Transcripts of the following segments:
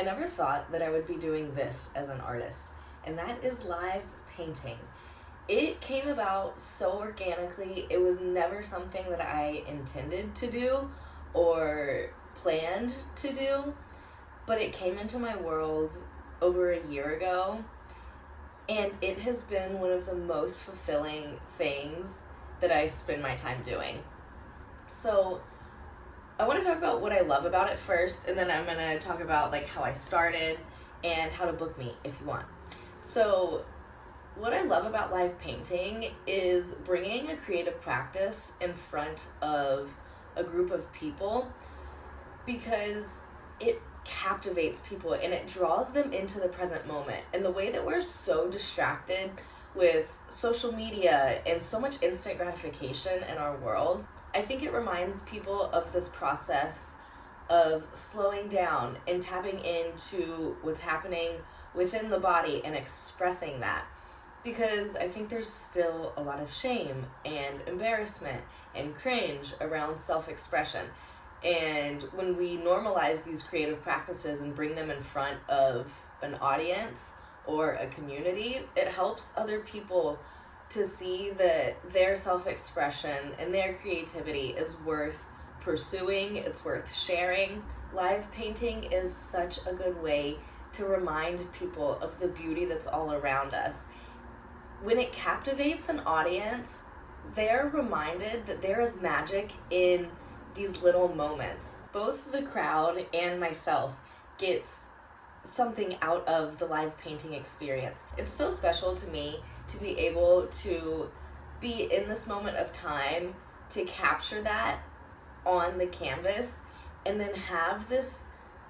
never thought that I would be doing this as an artist, and that is live painting. It came about so organically. It was never something that I intended to do or planned to do, but it came into my world over a year ago, and it has been one of the most fulfilling things that I spend my time doing. So I want to talk about what I love about it first, and then I'm going to talk about like how I started and how to book me if you want. So what I love about live painting is bringing a creative practice in front of a group of people, because it captivates people and it draws them into the present moment. And the way that we're so distracted with social media and so much instant gratification in our world, I think it reminds people of this process of slowing down and tapping into what's happening within the body and expressing that. Because I think there's still a lot of shame and embarrassment and cringe around self-expression. And when we normalize these creative practices and bring them in front of an audience or a community, it helps other people to see that their self-expression and their creativity is worth pursuing, it's worth sharing. Live painting is such a good way to remind people of the beauty that's all around us. When it captivates an audience, they're reminded that there is magic in these little moments. Both the crowd and myself gets something out of the live painting experience. It's so special to me to be able to be in this moment of time, to capture that on the canvas, and then have this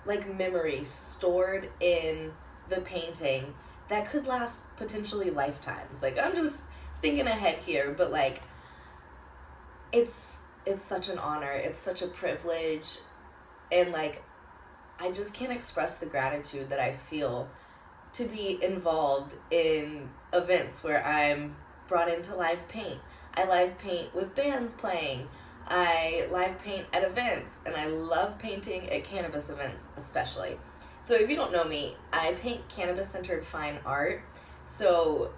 like memory stored in the painting that could last potentially lifetimes. Like, I'm just thinking ahead here, but like it's such an honor, it's such a privilege, and like I just can't express the gratitude that I feel to be involved in events where I'm brought into live paint. I live paint with bands playing. I live paint at events, and I love painting at cannabis events especially. So if you don't know me, I paint cannabis-centered fine art. So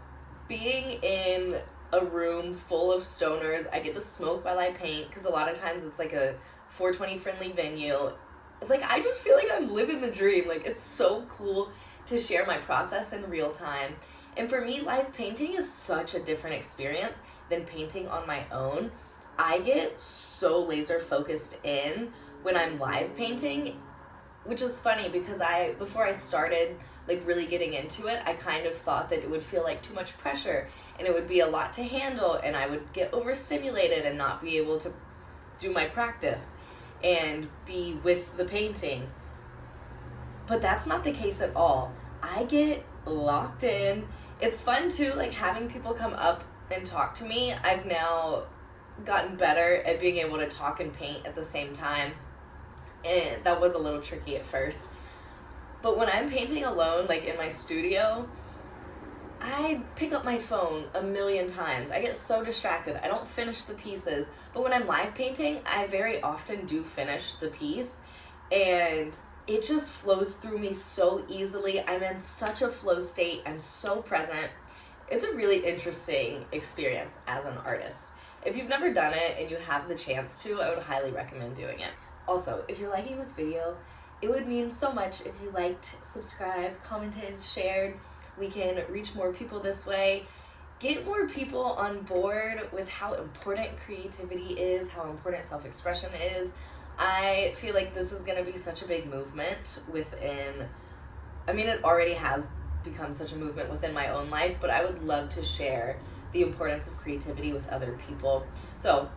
being in a room full of stoners, I get to smoke while I paint, because a lot of times it's like a 420 friendly venue. Like, I just feel like I'm living the dream. Like, it's so cool to share my process in real time. And for me, live painting is such a different experience than painting on my own. I get so laser focused in when I'm live painting, which is funny because before I started like really getting into it, I kind of thought that it would feel like too much pressure and it would be a lot to handle, and I would get overstimulated and not be able to do my practice and be with the painting. But that's not the case at all. I get locked in. It's fun too, like having people come up and talk to me. I've now gotten better at being able to talk and paint at the same time, and that was a little tricky at first. But when I'm painting alone, like in my studio, I pick up my phone a million times. I get so distracted. I don't finish the pieces. But when I'm live painting, I very often do finish the piece, and it just flows through me so easily. I'm in such a flow state. I'm so present. It's a really interesting experience as an artist. If you've never done it and you have the chance to, I would highly recommend doing it. Also, if you're liking this video, it would mean so much if you liked, subscribed, commented, shared. We can reach more people this way. Get more people on board with how important creativity is, how important self-expression is. I feel like this is going to be such a big movement within, it already has become such a movement within my own life, but I would love to share the importance of creativity with other people. So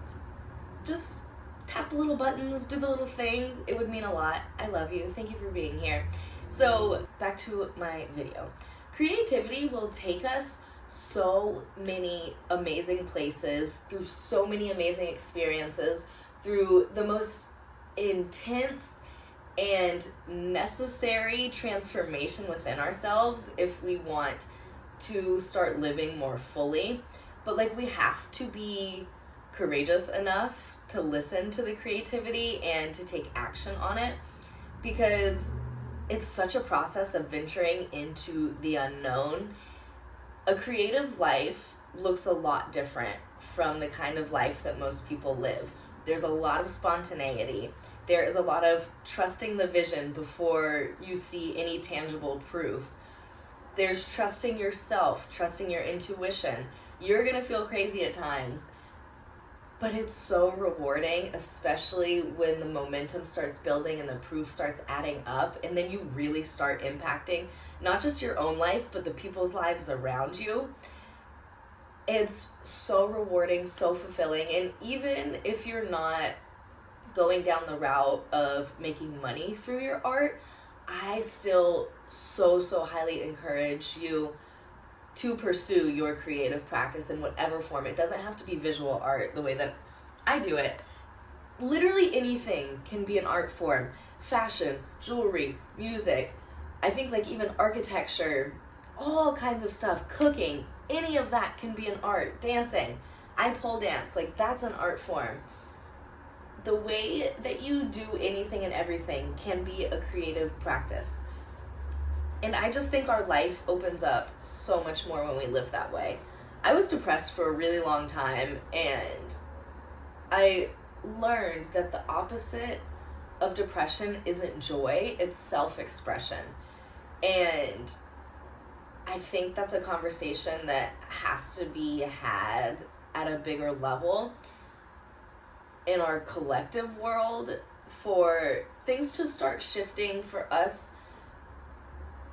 just tap the little buttons, do the little things. It would mean a lot. I love you. Thank you for being here. So back to my video. Creativity will take us so many amazing places, through so many amazing experiences, through the most intense and necessary transformation within ourselves if we want to start living more fully. But like, we have to be courageous enough to listen to the creativity and to take action on it, because it's such a process of venturing into the unknown. A creative life looks a lot different from the kind of life that most people live. There's a lot of spontaneity. There is a lot of trusting the vision before you see any tangible proof. There's trusting yourself, trusting your intuition. You're going to feel crazy at times, but it's so rewarding, especially when the momentum starts building and the proof starts adding up, and then you really start impacting not just your own life, but the people's lives around you. It's so rewarding, so fulfilling, and even if you're not going down the route of making money through your art, I still so highly encourage you to pursue your creative practice in whatever form. It doesn't have to be visual art the way that I do it. Literally anything can be an art form. Fashion, jewelry, music, I think like even architecture, all kinds of stuff, cooking, any of that can be an art. Dancing, I pole dance, like that's an art form. The way that you do anything and everything can be a creative practice. And I just think our life opens up so much more when we live that way. I was depressed for a really long time, and I learned that the opposite of depression isn't joy, it's self-expression. And I think that's a conversation that has to be had at a bigger level in our collective world for things to start shifting, for us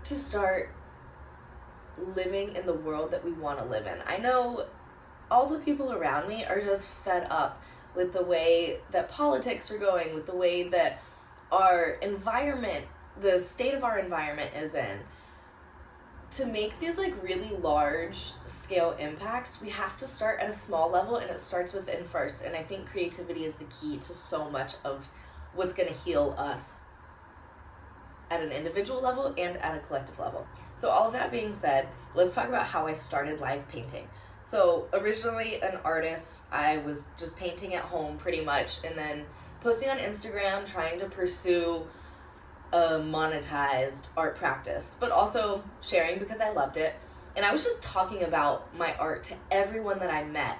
to start living in the world that we want to live in. I know all the people around me are just fed up with the way that politics are going, with the way that our environment, the state of our environment is in. To make these like really large scale impacts, we have to start at a small level, and it starts within first. And I think creativity is the key to so much of what's going to heal us at an individual level and at a collective level. So all of that being said, let's talk about how I started live painting. So originally an artist, I was just painting at home pretty much, and then posting on Instagram, trying to pursue a monetized art practice, but also sharing because I loved it. And I was just talking about my art to everyone that I met.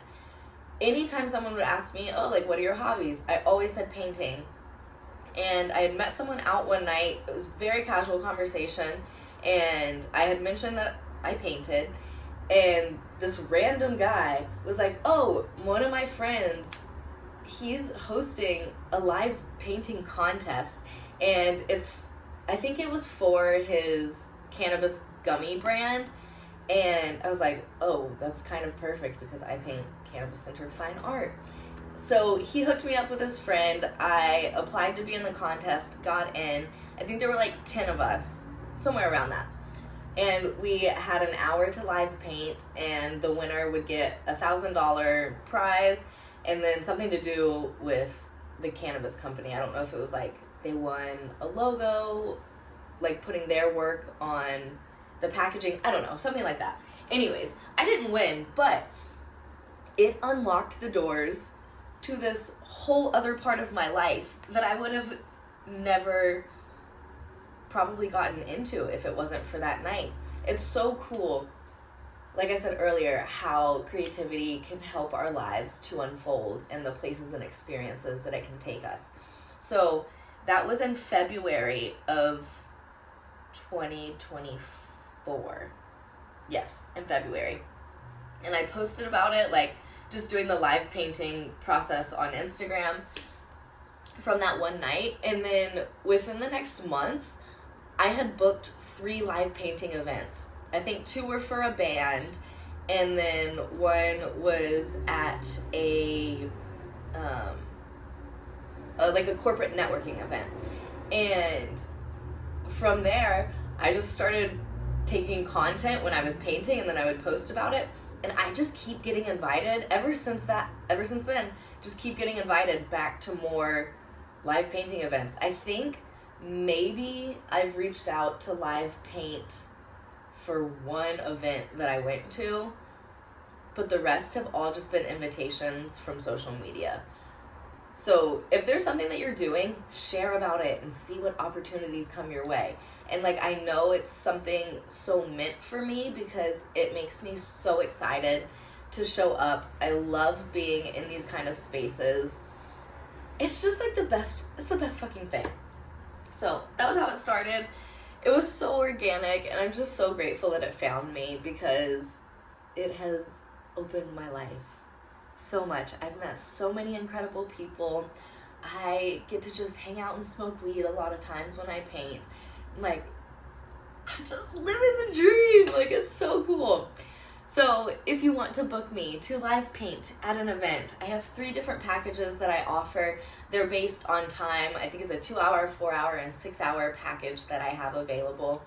Anytime someone would ask me, oh, like, what are your hobbies? I always said painting. And I had met someone out one night. It was a very casual conversation, and I had mentioned that I painted, and this random guy was like, oh, one of my friends, he's hosting a live painting contest, and I think it was for his cannabis gummy brand. And I was like, oh, that's kind of perfect because I paint cannabis-centered fine art. So he hooked me up with his friend. I applied to be in the contest, got in. I think there were like 10 of us, somewhere around that. And we had an hour to live paint, and the winner would get a $1,000 prize and then something to do with the cannabis company. I don't know if it was like they won a logo, like putting their work on the packaging. I don't know, something like that. Anyways, I didn't win, but it unlocked the doors to this whole other part of my life that I would have never probably gotten into if it wasn't for that night. It's so cool, like I said earlier, how creativity can help our lives to unfold and the places and experiences that it can take us. So that was in February of 2024. Yes, in February. And I posted about it, like just doing the live painting process on Instagram from that one night. And then within the next month, I had booked 3 live painting events. I think 2 were for a band, and then one was at a corporate networking event. And from there, I just started taking content when I was painting, and then I would post about it. And I just keep getting invited ever since then, just keep getting invited back to more live painting events. I think maybe I've reached out to live paint for one event that I went to, but the rest have all just been invitations from social media. So if there's something that you're doing, share about it and see what opportunities come your way. And like, I know it's something so meant for me because it makes me so excited to show up. I love being in these kind of spaces. It's just like it's the best fucking thing. So that was how it started. It was so organic, and I'm just so grateful that it found me because it has opened my life so much. I've met so many incredible people. I get to just hang out and smoke weed a lot of times when I paint. Like, I'm just living the dream. Like, it's so cool. So if you want to book me to live paint at an event, I have 3 different packages that I offer. They're based on time. I think it's a 2-hour, 4-hour, and 6-hour package that I have available.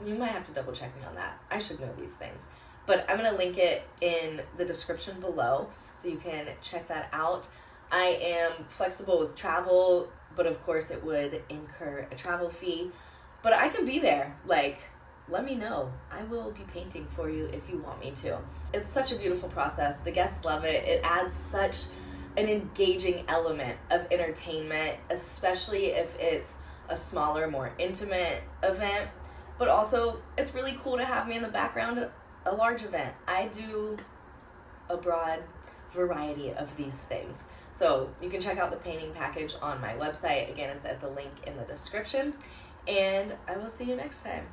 You might have to double check me on that. I should know these things. But I'm going to link it in the description below so you can check that out. I am flexible with travel, but of course it would incur a travel fee. But I can be there. Like, let me know. I will be painting for you if you want me to. It's such a beautiful process. The guests love it. It adds such an engaging element of entertainment, especially if it's a smaller, more intimate event. But also, it's really cool to have me in the background at a large event. I do a broad variety of these things. So you can check out the painting package on my website. Again, it's at the link in the description. And I will see you next time.